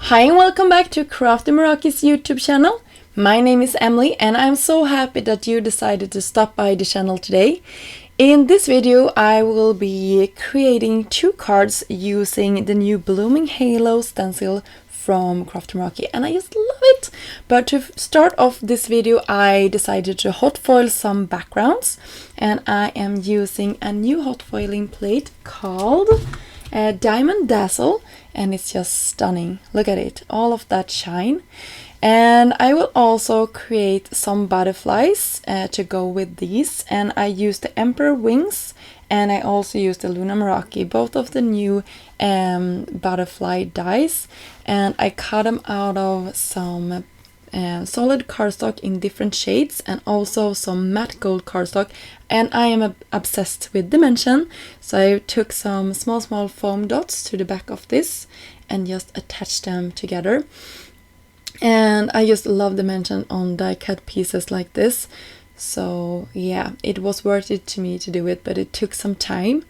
Hi and welcome back to Crafty Meraki's YouTube channel. My name is Emelie and I'm so happy that you decided to stop by the channel today. In this video I will be creating 2 cards using the new Blooming Halo stencil from Crafty Meraki, and I just love it. But to start off this video I decided to hot foil some backgrounds, and I am using a new hot foiling plate called Diamond Dazzle, and it's just stunning. Look at it, all of that shine. And I will also create some butterflies to go with these, and I use the Emperor wings, and I also use the Luna Meraki, both of the new butterfly dies, and I cut them out of some solid cardstock in different shades and also some matte gold cardstock, and I am obsessed with dimension, so I took some small foam dots to the back of this and just attached them together. And I just love dimension on die cut pieces like this, so yeah, it was worth it to me to do it, but it took some time.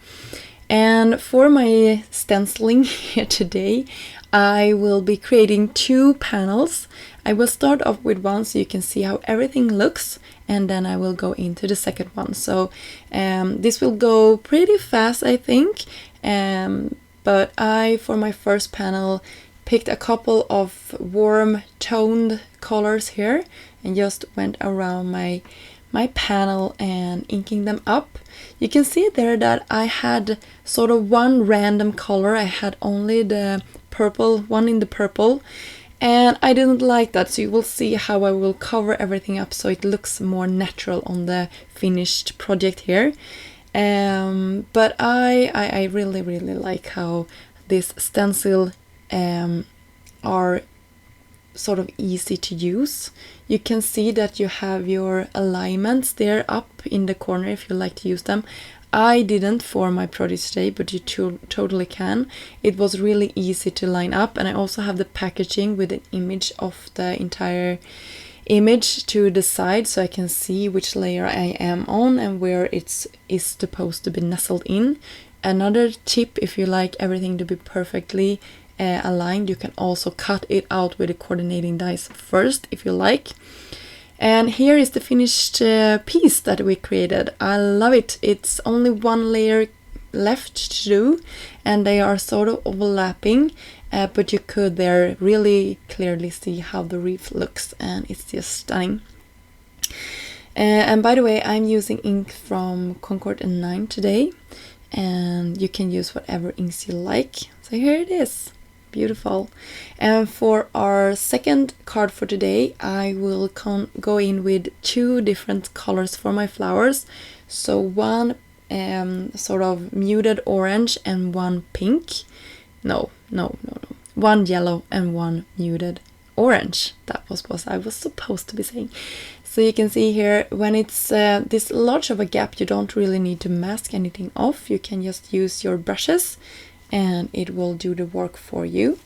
And for my stenciling here today I will be creating 2 panels. I will start off with one so you can see how everything looks, and then I will go into the second one. So this will go pretty fast, I think, but I, for my first panel, picked a couple of warm toned colors here and just went around my panel and inking them up. You can see there that I had sort of one random color. I had only the purple, one in the purple, and I didn't like that, so you will see how I will cover everything up so it looks more natural on the finished project here. But I really like how this stencil are sort of easy to use. You can see that you have your alignments there up in the corner if you like to use them. I didn't for my project today, but you totally can. It was really easy to line up, and I also have the packaging with an image of the entire image to the side, so I can see which layer I am on and where it is supposed to be nestled in. Another tip, if you like everything to be perfectly aligned, you can also cut it out with the coordinating dies first if you like. And here is the finished piece that we created. I love it. It's only one layer left to do, and they are sort of overlapping, but you could there really clearly see how the reef looks, and it's just stunning. And by the way, I'm using ink from Concord and 9 today, and you can use whatever inks you like. So here it is. Beautiful. And for our second card for today I will go in with 2 different colors for my flowers. So one sort of muted orange and one pink. No. One yellow and one muted orange. That was what I was supposed to be saying. So you can see here, when it's this large of a gap, you don't really need to mask anything off. You can just use your brushes and it will do the work for you.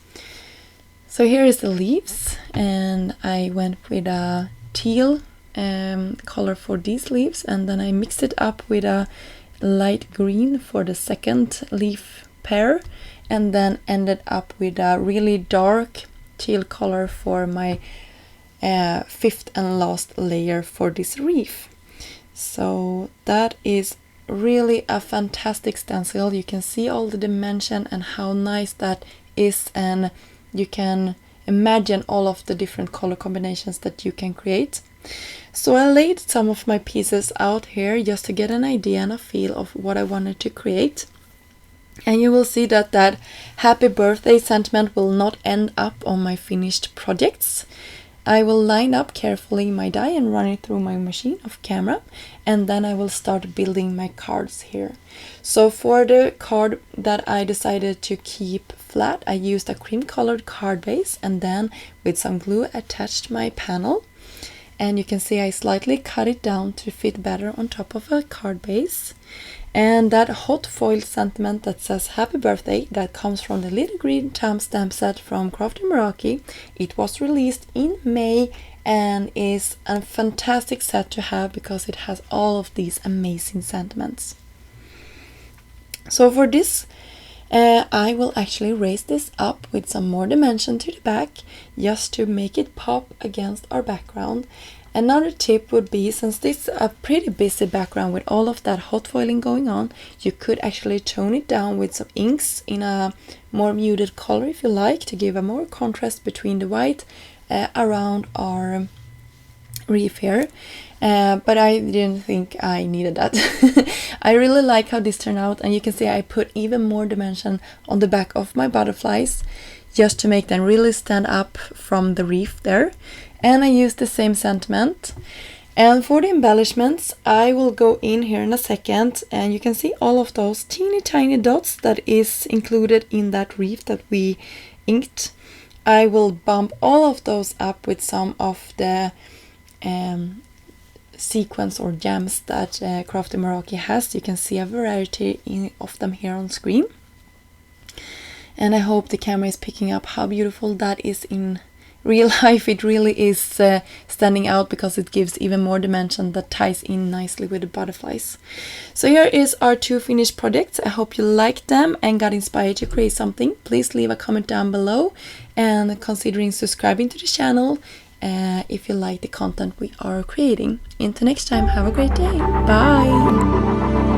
So here is the leaves, and I went with a teal color for these leaves, and then I mixed it up with a light green for the second leaf pair, and then ended up with a really dark teal color for my 5th and last layer for this wreath. So that is really a fantastic stencil. You can see all the dimension and how nice that is, and you can imagine all of the different color combinations that you can create. So I laid some of my pieces out here just to get an idea and a feel of what I wanted to create. And you will see that that happy birthday sentiment will not end up on my finished projects. I will line up carefully my die and run it through my machine of camera, and then I will start building my cards here. So for the card that I decided to keep flat, I used a cream colored card base and then with some glue attached my panel. And you can see I slightly cut it down to fit better on top of a card base. And that hot foil sentiment that says happy birthday, that comes from the little green stamp set from Crafty Meraki. It was released in May and is a fantastic set to have because it has all of these amazing sentiments. So for this I will actually raise this up with some more dimension to the back just to make it pop against our background. Another tip would be, since this is a pretty busy background with all of that hot foiling going on, you could actually tone it down with some inks in a more muted color if you like, to give a more contrast between the white around our reef here. But I didn't think I needed that. I really like how this turned out, and you can see I put even more dimension on the back of my butterflies just to make them really stand up from the reef there. And I use the same sentiment. And for the embellishments, I will go in here in a second, and you can see all of those teeny tiny dots that is included in that reef that we inked. I will bump all of those up with some of the sequins or gems that Crafty Meraki has. You can see a variety of them here on screen. And I hope the camera is picking up how beautiful that is in real life. It really is standing out because it gives even more dimension that ties in nicely with the butterflies. So here is our two finished projects. I hope you liked them and got inspired to create something. Please leave a comment down below and considering subscribing to the channel if you like the content we are creating. Until next time, have a great day. Bye!